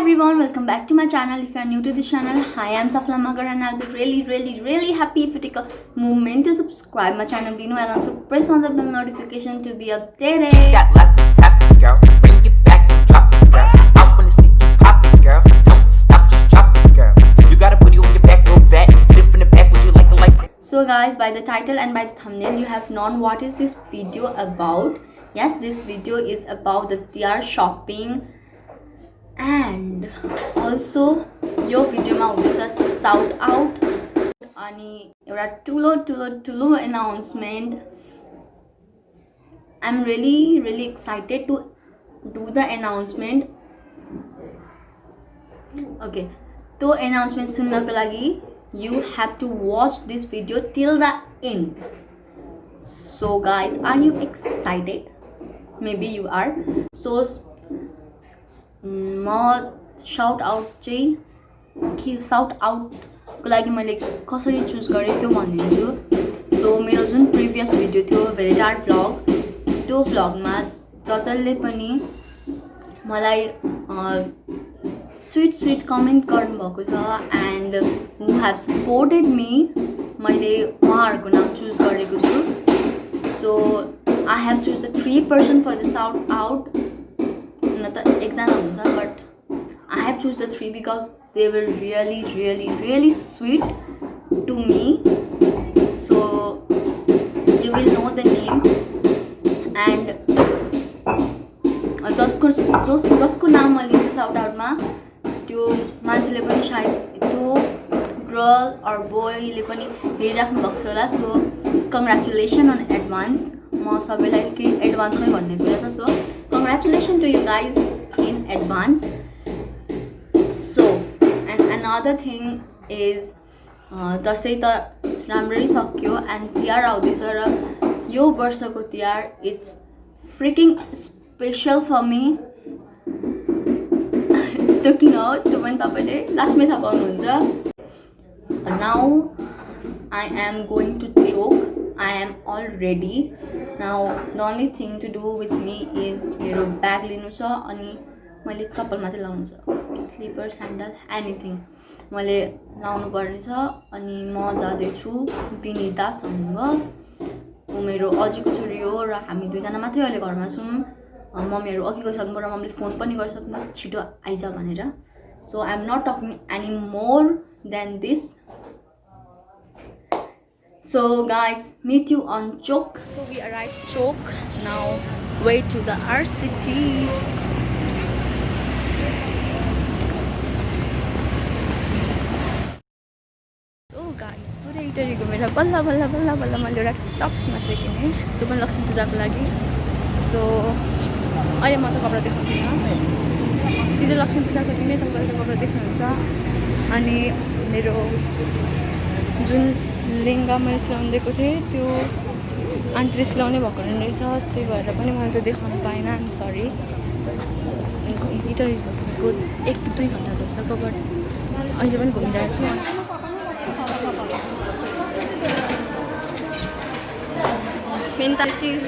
everyone, welcome back to my channel. If you are new to this channel, hi, I'm Safla Magar and I'll be really happy if you take a moment to subscribe my channel, and also press on the bell notification to be updated. Got left and tap it, girl. Bring it back and drop it, girl. I wanna see you pop it, girl. Don't stop, just drop it, girl. You got a booty on your back, real fat. Lift from the back, would you like it like? So guys, by the title and by the thumbnail, you have known what is this video about. Yes, this video is about the tiar shopping. And also यो भिडियोमा हुँदैछ shout out अनि एउटा ठुलो announcement. I'm really excited to do the announcement. Okay, तो announcement सुन्नको लागि you have to watch this video till the end. So guys, are you excited? Maybe you are. So म shout out चाहिँ के साउट आउटको लागि मैले कसरी चुज गरेँ त्यो भनिदिन्छु. सो मेरो जुन प्रिभियस भिडियो थियो भेरिटार भ्लग, त्यो भ्लगमा जसले पनि मलाई स्विट कमेन्ट गर्नुभएको छ and who have supported me, मैले उहाँहरूको नाम चुज गरेको छु. So I have choose the 3 person for the shout out. त एकजना हुन्छ but I have choose the 3 because they were really sweet to me. So you will know the name and जसको नाम मैले लिन्छु साउट आउटमा त्यो मान्छेले पनि सायद त्यो गर्ल अर बोयले पनि हेरिराख्नु भएको छ होला. So congratulation on advance. म सबैलाई केही एडभान्समै भन्ने कुरा छ. So congratulations to you guys in advance. So and another thing is दसैँ त राम्ररी सक्यो एन्ड तिहार आउँदैछ र यो वर्षको Tihar it's freaking special for me. त्यो किन हो त्यो पनि तपाईँले लास्टमै थाहा पाउनुहुन्छ. Now I am going to choke. I am all ready. Now the only thing to do with me is मेरो ब्याग लिनु छ अनि मैले चप्पल मात्रै लाउनु छ. स्लिपर स्यान्डल एनिथिङ मैले लाउनु पर्ने छ. अनि म जाँदैछु विनितासँग. ऊ मेरो अजीको छोरी हो र हामी दुईजना मात्रै अहिले घरमा छौँ. मम्मीहरू अघि गइसक्नु र मम्मीले फोन पनि गरिसक्नु छिटो आइज भनेर. So I am not talking any more than this. So guys, meet you on Chok. So we arrived Chok. Now way to the RCT. So guys, पुरै इटरी घुमेर बल्ल मैले एउटा टप्स मात्रै किनेँ, त्यो पनि लक्ष्मी पूजाको लागि. सो अहिले म त कपडा देखाउँदिनँ, सिधै लक्ष्मी पूजाको दिनै तपाईँले त कपडा देख्नुहुन्छ. अनि मेरो जुन लेहेङ्गा मैले सिलाउँदैको थिएँ त्यो आन्टीले सिलाउनै भएको रहेछ, त्यही भएर पनि मैले त्यो देखाउनु पाइनँ. I'm sorry. इटरी घुमेको 1-2 घन्टा भइसक्यो बट अहिले पनि घुमिरहेको छु. मेन त चिज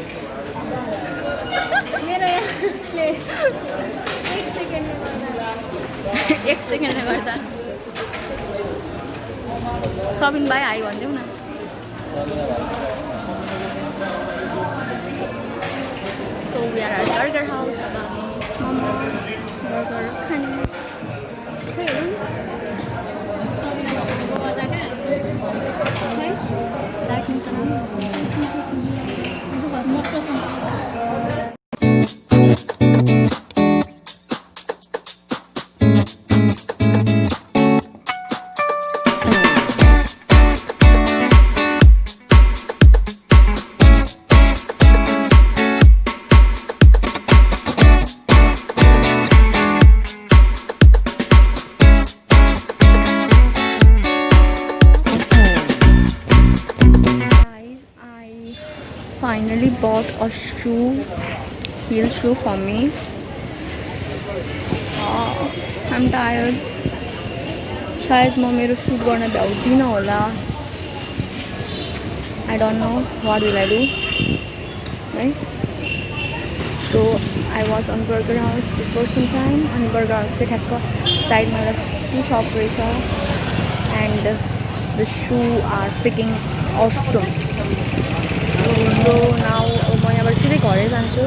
मेरो यहाँले 1 सेकेन्डले गर्दा सबिन भाइ आइ भनिदेऊ न. So we are at burger house. अब हामी मोमो बर्गर खाने. Finally bought a heel shoe for me. I'm tired. शायद म मेरो शू गर्न भ्याउँदिनँ होला. I don't know what will I do, right? So I was on Burger House. for some time. अनि बर्गर हाउसकै ठ्याक्क साइडमा एउटा सू सप रहेछ and the shoe are freaking awesome. So now म यहाँबाट सिधै घरै जान्छु.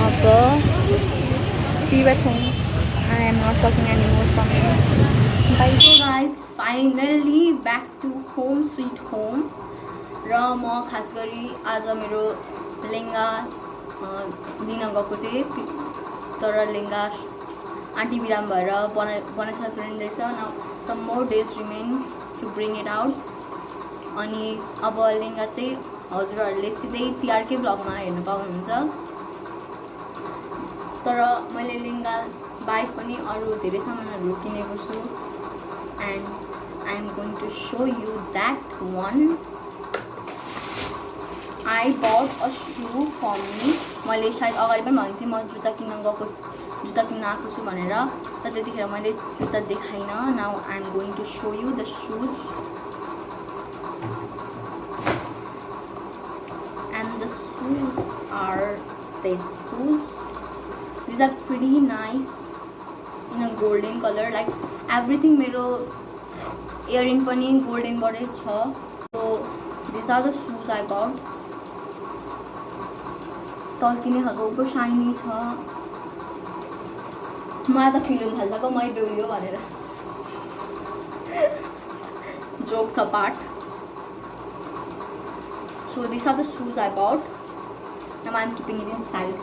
अब see you at home. I am not talking anymore from here. Bye. So guys, finally back to home sweet home. र म खास गरी आज मेरो लेहेङ्गा लिन गएको थिएँ तर लेहेङ्गा आन्टी बिराम भएर बनाइसकेको रहेछ. Now some more days remain to bring it out. अनि अब लेहेङ्गा चाहिँ हजुरहरूले सिधै तिहारकै ब्लगमा हेर्न पाउनुहुन्छ. तर मैले लेहेङ्गा बाहेक पनि अरू धेरै सामानहरू किनेको छु and I am going to show you that one. I bought a shoe for me. मैले सायद अगाडि पनि भनेको थिएँ म जुत्ता किन्न आएको छु भनेर, तर त्यतिखेर मैले जुत्ता देखाइनँ. Now I am going to show you the shoes and the shoes are this shoes. These are pretty nice in a golden color. Like everything मेरो earring पनि golden बाटै छ. So these are the shoes I bought. तल्किने खालको उपर साइनी छ. मलाई त feel हुन थाल्छ मै बेहुली हो भनेर. Jokes apart. So these are the shoes I bought. Now I am keeping it inside.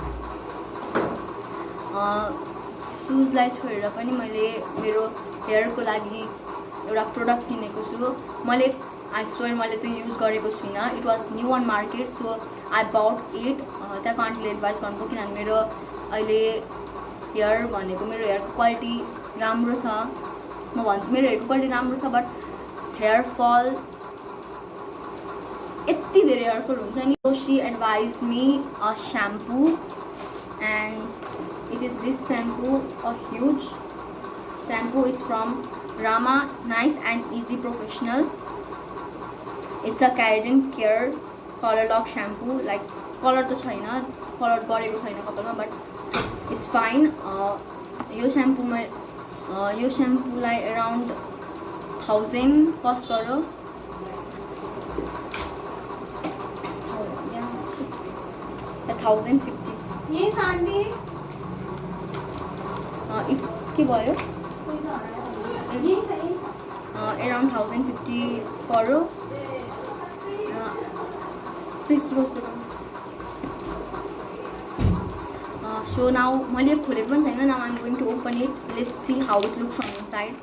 सुजलाई छोडेर पनि मैले मेरो हेयरको लागि एउटा प्रोडक्ट किनेको छु. मैले आई स्वेयर मैले त्यो युज गरेको छुइनँ. It was new on market so I bought it. त्यहाँको आन्टीले एडभाइस गर्नुभयो किनभने मेरो अहिले हेयर भनेको मेरो हेयरको क्वालिटी राम्रो छ. म भन्छु मेरो हेयरको क्वालिटी राम्रो छ बट हेयर फल यति धेरै हेयर फल हुन्छ नि. So she advised me a shampoo and it is this shampoo, a huge shampoo. It's from Rama, nice and easy professional. It's a keratin care color lock shampoo. Like color to छैन, color गरेको छैन कपालमा but it's fine. यो shampoo लाई around 1000 cost गर्यो. 1050. ये सान्डी के भयो ये सही around 1050 पर्यो. Please close the door. So now मैले खोलेको पनि छैन. Now I am going to open it. Let's see how it looks from inside.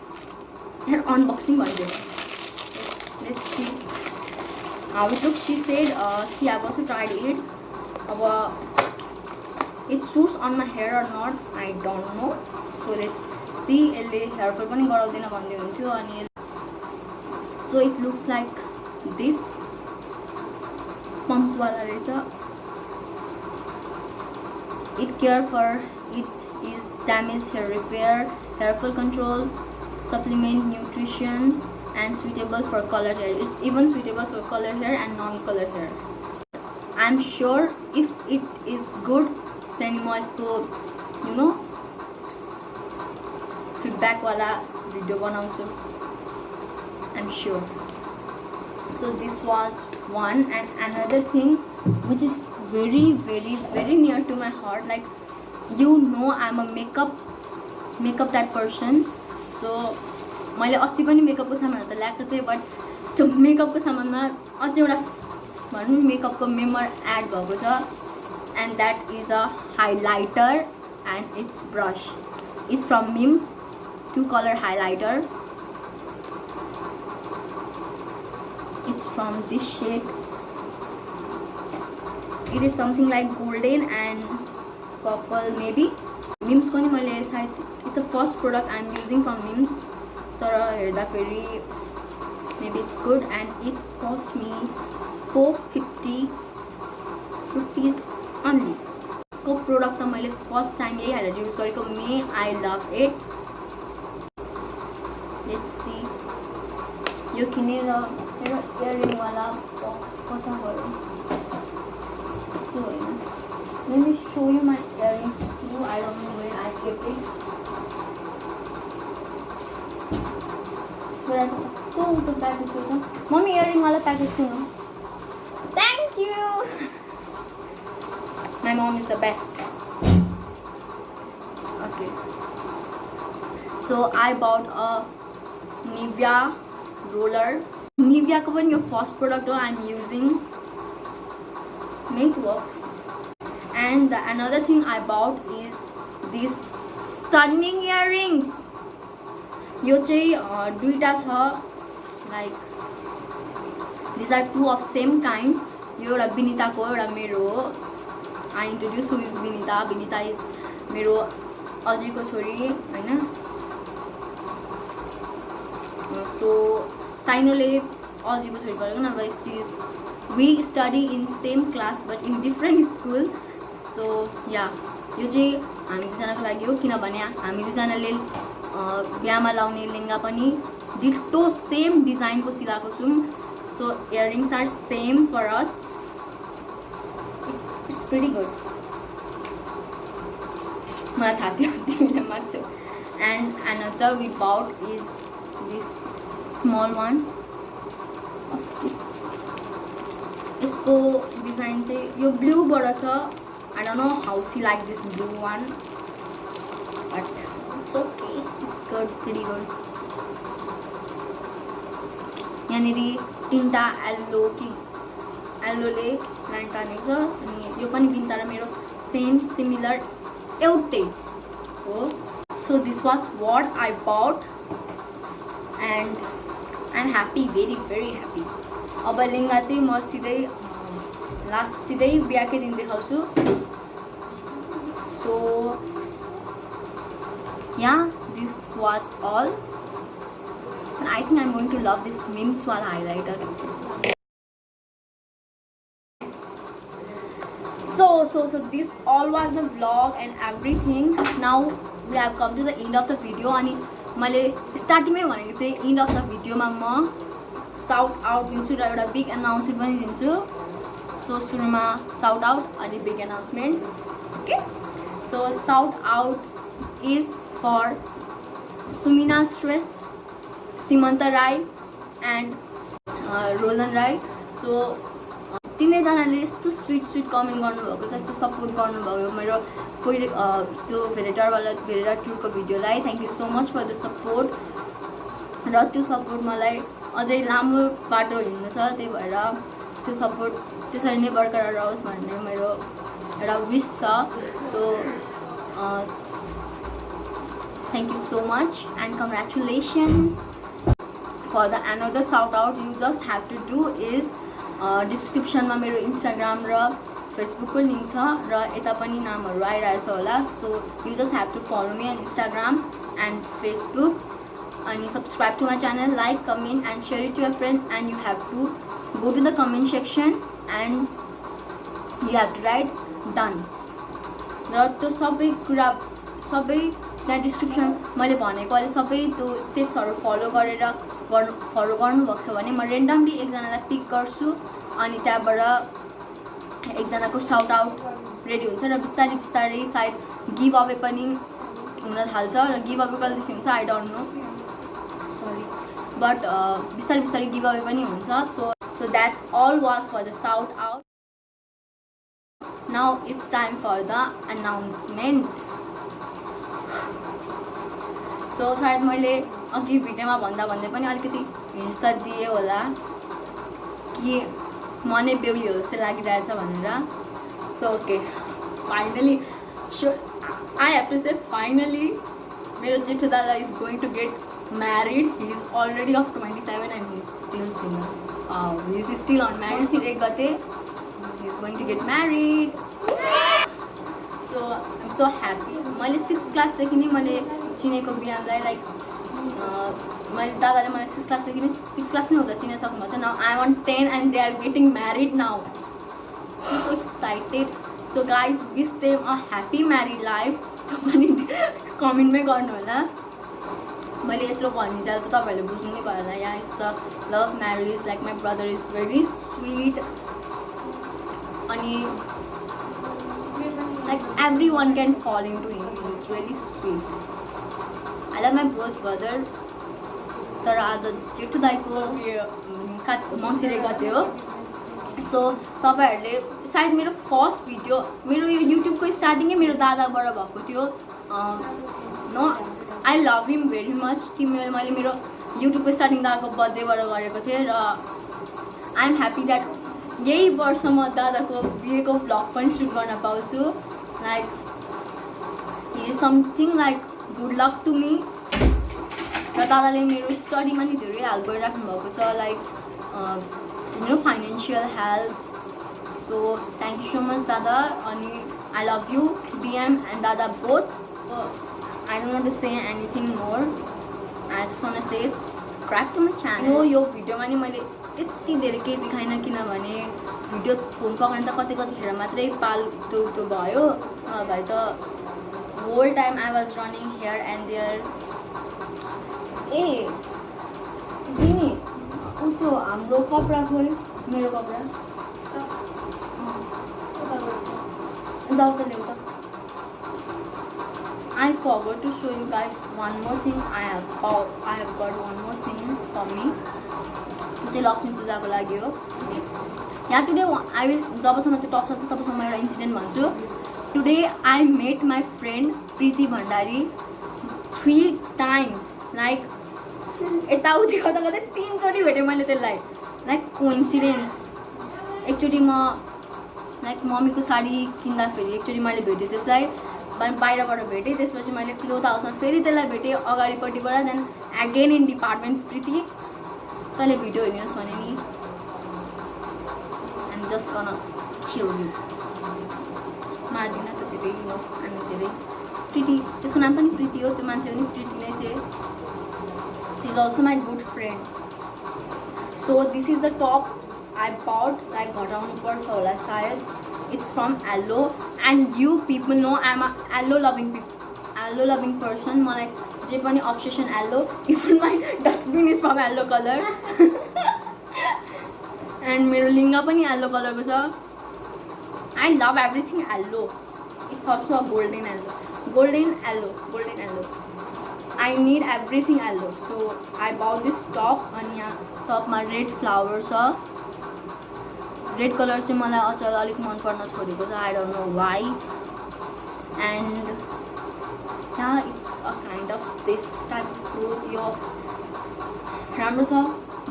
यहाँ अनबक्सिङ भनिदियो. Let's see how it looks. She said see I also tried it. अब it suits on my hair or not I don't know. So let's see. यसले hair फल पनि गराउँदैन भन्दै हुन्थ्यो. अनि so it looks like this. Pump वाला रहेछ. it care for it is damage hair repair, hair fall control, supplement nutrition and suitable for colored hair. It's even suitable for colored hair and non-colored hair. I'm sure if it is good then म यसको feedback वाला video बनाउँछु. I'm sure. So this was one. And another thing which is very very very near to my heart, like I'm a makeup type person. So मैले अस्ति पनि मेकअपको सामानहरू त ल्याएको थिएँ बट त्यो मेकअपको सामानमा अझै एउटा भनौँ मेकअपको मेम्बर एड भएको छ. And that is a highlighter and its brush. It's from Mims 2-color highlighter. It's from this shade. It is something like golden and purple maybe. Mims ko ni मैले सायद it's a first product I'm using from Mims. तर हेर्दा फेरि maybe it's good and it cost me 450 rupees only. यसको product त मैले first time यही हालेर युज गरेको. May I love it. Let's see. यो किनेर मेरो इयरिङ वाला बक्स कता गयो त्यो होइन. Let me show you my earrings too. I don't know where I kept it. Where I put the package with them. Mommy, earring wala package too. Thank you. My mom is the best. Okay. So I bought a Nivea roller. Nivea ko pani your first product I'm using. It works. And another thing I bought is these stunning earrings. यो चाहिँ दुईटा छ, like these are two of same kinds. यो एउटा बिनिताको एउटा मेरो हो. I introduce who is Binita. Binita is मेरो अजीको छोरी हैन. So साइनोले अजीको छोरी परेको न भाइ. We study in same class but in different school. So yeah, यो चाहिँ हामी दुईजनाको लागि हो किनभने हामी दुईजनाले बिहामा लाउने लेहंगा पनि डिटो सेम डिजाइनको सिलाएको छौं. So earrings are same for us. It's pretty good. मलाई थाहा थियो तिमीले माग्छौ. And another we bought is this small one. यसको डिजाइन चाहिँ यो ब्लू बाट छ. I don't know how she like this blue one, but it's okay. It's good, pretty good. यहाँनेरि तीनटा येल्लो कि येल्लोले लाइन तानेको छ अनि यो पनि बिन्ता र मेरो सेम सिमिलर एउटै हो. So this was what I bought and I'm happy, very very happy. अब लेहंगा चाहिँ म सिधै बिहाकै दिन देखाउँछु. So yeah, this was all. And I think I'm going to love this Mimswal highlighter. So this all was the vlog and everything. Now we have come to the end of the video. अनि मैले स्टार्टिङमै भनेको थिएँ end of the video मा म shout out दिन्छु र एउटा big announcement पनि दिन्छु. So सुरुमा shout out अनि big announcement. Okay? So shout out is for Sumina Shrestha, Simanta Rai and Rosan Rai. So तिनैजनाले यस्तो स्वीट कमेन्ट गर्नुभएको छ, यस्तो सपोर्ट गर्नुभयो मेरो पहिले त्यो भेरेटर टुरको भिडियोलाई. Thank you so much for the support. र त्यो सपोर्ट मलाई अझै लामो बाटो हिँड्नु छ, त्यही भएर त्यो सपोर्ट त्यसरी नै बरकरार रहोस् भन्ने मेरो एउटा विश छ. So thank you so much and congratulations. For the another shout out you just have to do is डिस्क्रिप्सनमा मेरो इन्स्टाग्राम र फेसबुकको लिङ्क छ र यता पनि नामहरू आइरहेछ होला. So you just have to follow me on Instagram and Facebook अनि subscribe to my channel, like, comment and share it to your friend and you have to go to the comment section and you have to write done. र त्यो सबै कुरा सबै त्यहाँ description मैले भनेको अहिले सबै त्यो स्टेप्सहरू फलो गर्नुभएको छ भने म रेन्डमली एकजनालाई पिक गर्छु अनि त्यहाँबाट एकजनाको साउट आउट रेडी हुन्छ र बिस्तारै बिस्तारै सायद गिभ अवे पनि हुन थाल्छ. र गिभ अवे कहिलेदेखि हुन्छ I don't know, sorry, but बिस्तारै बिस्तारै गिभ अवे पनि हुन्छ. So that's all was for the shout out. Now it's time for the announcement. So सायद मैले अघि भिडियोमा भन्दै पनि अलिकति हिन्ट्स त दिएँ होला कि म नै बेहुली हो जस्तो लागिरहेछ भनेर. So okay, finally I have to say finally मेरो जेठो दादा is going to get married. He is already of 27 and he is still single. He is still unmarried. 1 गते he is going to get married. So I am so happy. मैले 6th क्लासदेखि नै मैले चिनेको बिहानलाई, like मैले दादाले मलाई 6th क्लासमै हुँदा चिनाइसक्नु भएको छ. Now I want 10 and they are getting married now. So excited. So guys wish them a happy married life. पनि कमेन्टमै गर्नु होला. मैले यत्रो भनिन्जेल त तपाईँहरूले बुझ्नु नै भयो होला. यहाँ it's a love marriage, like my brother is very sweet. अनि everyone can fall into him. He's really sweet. I love my brother. तर आज जेठु दाइको मङ्सिरे गते हो. सो तपाईहरुले सायद मेरो फर्स्ट भिडियो मेरो यो युट्युबको स्टार्टिङै मेरो दादाबाट भएको थियो. No I love him very much कि मैले मेरो युट्युबको स्टार्टिङ दादाको बर्थडेबाट गरेको थिएँ र आई एम ह्याप्पी द्याट यही वर्ष म दादाको बिहेको भ्लग पनि सुट गर्न पाउँछु. Like he is something like good luck to me. र दादाले मेरो स्टडीमा नि धेरै हेल्प गरिराख्नु भएको छ. Like financial help. So thank you so much dada. अनि I love you BM and dada both. I don't want to say anything more. I just want to say subscribe to my channel. यो भिडियोमा नि मैले त्यति धेरै केही देखाइनँ किनभने भिडियो फोन पक्रेर त कतिखेर मात्रै पाल त्यो भयो. नभए त whole time I was running here and there. ए दिनी त्यो हाम्रो कपडा खोइ मेरो कपडा जाऊ त ल्याउ त. I forgot to show you guys one more thing. I have got one more thing for me. त्यो चाहिँ लक्ष्मी पूजाको लागि हो. यहाँ टुडे आई विल जबसम्म त्यो टप सक्छ तबसम्म एउटा इन्सिडेन्ट भन्छु. Today I met my friend Preeti Bhandari 3 times. Like यताउति गर्दा गर्दै 3चोटि भेटेँ मैले त्यसलाई. Like coincidence. एकचोटि म लाइक मम्मीको साडी किन्दाखेरि एकचोटि मैले भेटेँ त्यसलाई. बाहिरबाट भेटेँ. त्यसपछि मैले क्लोथ हाउसमा फेरि त्यसलाई भेटेँ अगाडिपट्टिबाट. Then again in department Preeti तैँले भिडियो हेर्नुहोस् भने नि I'm just gonna kill you. मार्दिन त धेरै होस् हामी धेरै. प्रीति त्यसको नाम पनि प्रीति हो. त्यो मान्छे पनि प्रीति नै छ. She is also my good friend. So this is the tops I bought. Like घटाउनु पर्छ होला सायद. It's from Allo and you people know I'm a Allo loving person. मलाई जे पनि obsession Allo. Even my dustbin is from Allo color. And मेरो लिङ्गा पनि Allo color को छ. I love everything Allo. It's also a golden Allo. I need everything Allo. So I bought this top अनि यहाँ टपमा रेड फ्लावर छ. Red colour चाहिँ मलाई अचेल अलिक मन पर्न छोडेको छ. I don't know why. And यहाँ it's a kind of this type of cloth. यो राम्रो छ.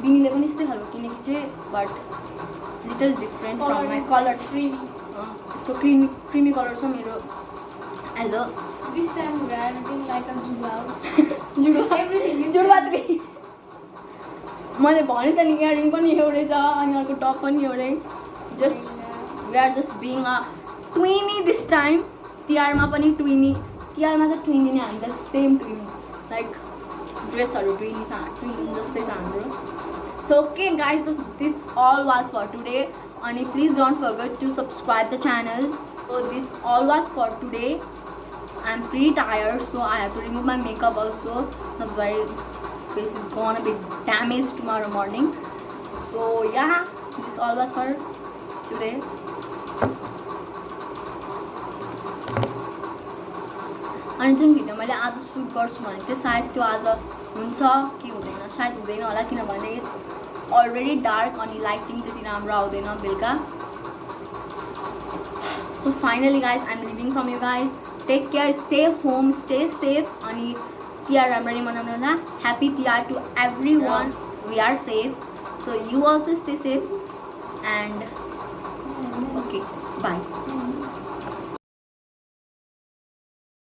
बिनीले पनि यस्तै खालको किनेको चाहिँ but little different from my colour. यसको क्रिमी कलर छ मेरो. Hello This time we are looking like a जुडा. Everything. जुडा 3. मैले भने त नि इयरिङ पनि एउटै छ अनि अर्को टप पनि एउटै. Just we are just being a twinny this time. तिहारमा पनि ट्विनी. तिहारमा त ट्विनी नै हामी त सेम ट्विनी. लाइक ड्रेसहरू ट्विनी जस्तै छ हाम्रो. So okay guys this all was for today. अनि please don't forget to subscribe the channel. So this all was for today. I am pretty tired so I have to remove my makeup also. नभए face is gonna be damaged tomorrow morning. So yeah, this all was for today. अनि जुन video मैले आज suit गर्छु भनेको थिएँ सायद त्यो आज हुन्छ कि हुँदैन. सायद हुँदैन होला किनभने इट्स अलरेडी डार्क अनि लाइटिङ त्यति राम्रो आउँदैन बेलुका. So finally guys I am leaving from you guys. Take care. Stay home. Stay safe. अनि तिहार राम्ररी मनाउनु होला. Happy Tihar to everyone. We are safe. So you also stay safe and okay by.